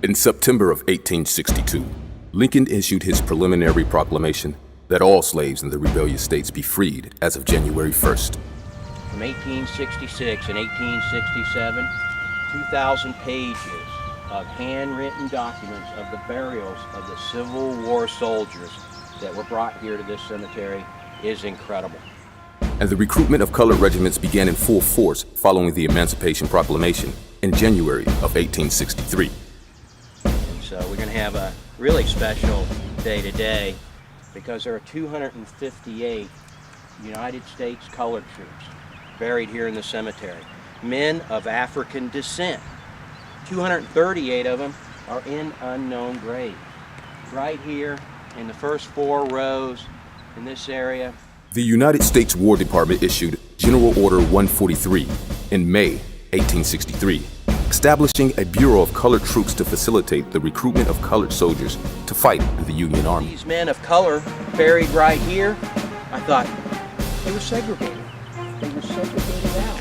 In September of 1862, Lincoln issued his preliminary proclamation that all slaves in the rebellious states be freed as of January 1st. From 1866 and 1867, 2,000 pages of handwritten documents of the burials of the Civil War soldiers that were brought here to this cemetery is incredible. And the recruitment of colored regiments began in full force following the Emancipation Proclamation in January of 1863. So we're going to have a really special day today because there are 258 United States colored troops buried here in the cemetery. Men of African descent. 238 of them are in unknown graves. Right here in the first 4 rows in this area. The United States War Department issued General Order 143 in May 1863, establishing a Bureau of Colored Troops to facilitate the recruitment of colored soldiers to fight in the Union Army. These men of color buried right here, I thought, they were segregated. They were segregated out.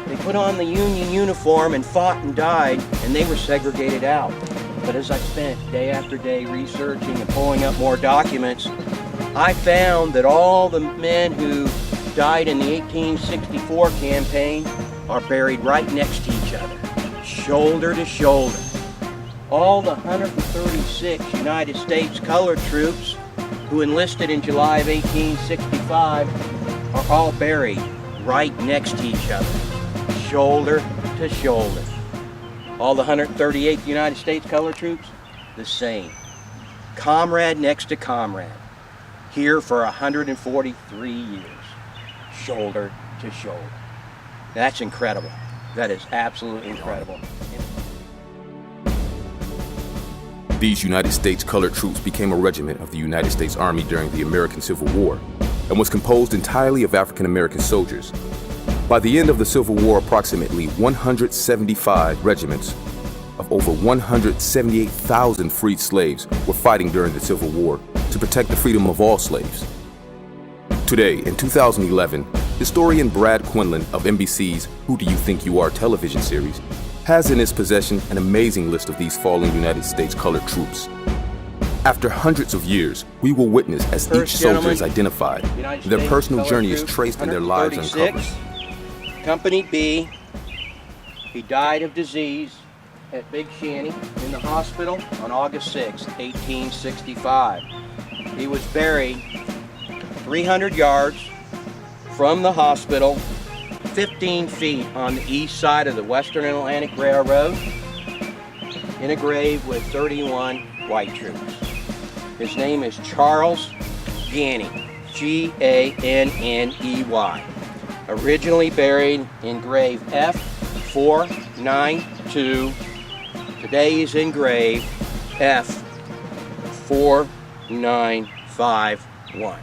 They put on the Union uniform and fought and died, and they were segregated out. But as I spent day after day researching and pulling up more documents, I found that all the men who died in the 1864 campaign are buried right next to each other, shoulder to shoulder. All the 136 United States colored troops who enlisted in July of 1865 are all buried right next to each other, shoulder to shoulder. All the 138 United States colored troops, the same. Comrade next to comrade. Here for 143 years, shoulder to shoulder. That's incredible. That is absolutely incredible. These United States colored troops became a regiment of the United States Army during the American Civil War and was composed entirely of African American soldiers. By the end of the Civil War, approximately 175 regiments of over 178,000 freed slaves were fighting during the Civil War to protect the freedom of all slaves. Today, in 2011, historian Brad Quinlan of NBC's Who Do You Think You Are television series has in his possession an amazing list of these fallen United States colored troops. After hundreds of years, we will witness as each soldier is identified, their personal journey is traced and their lives uncovered. Company B, he died of disease at Big Shanty in the hospital on August 6, 1865. He was buried 300 yards from the hospital, 15 feet on the east side of the Western Atlantic Railroad, in a grave with 31 white troops. His name is Charles Ganney, G-A-N-N-E-Y. Originally buried in grave F492. Today he's in grave F4951.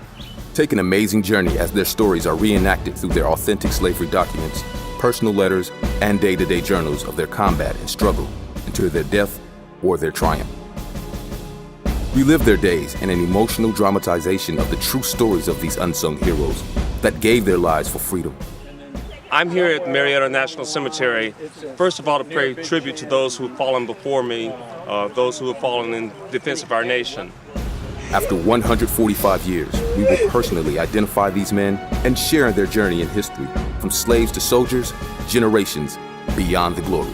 Take an amazing journey as their stories are reenacted through their authentic slavery documents, personal letters, and day-to-day journals of their combat and struggle until their death or their triumph. Relive their days in an emotional dramatization of the true stories of these unsung heroes that gave their lives for freedom. I'm here at Marietta National Cemetery, first of all, to pay tribute to those who have fallen before me, those who have fallen in defense of our nation. After 145 years, we will personally identify these men and share their journey in history, from slaves to soldiers, generations beyond the glory.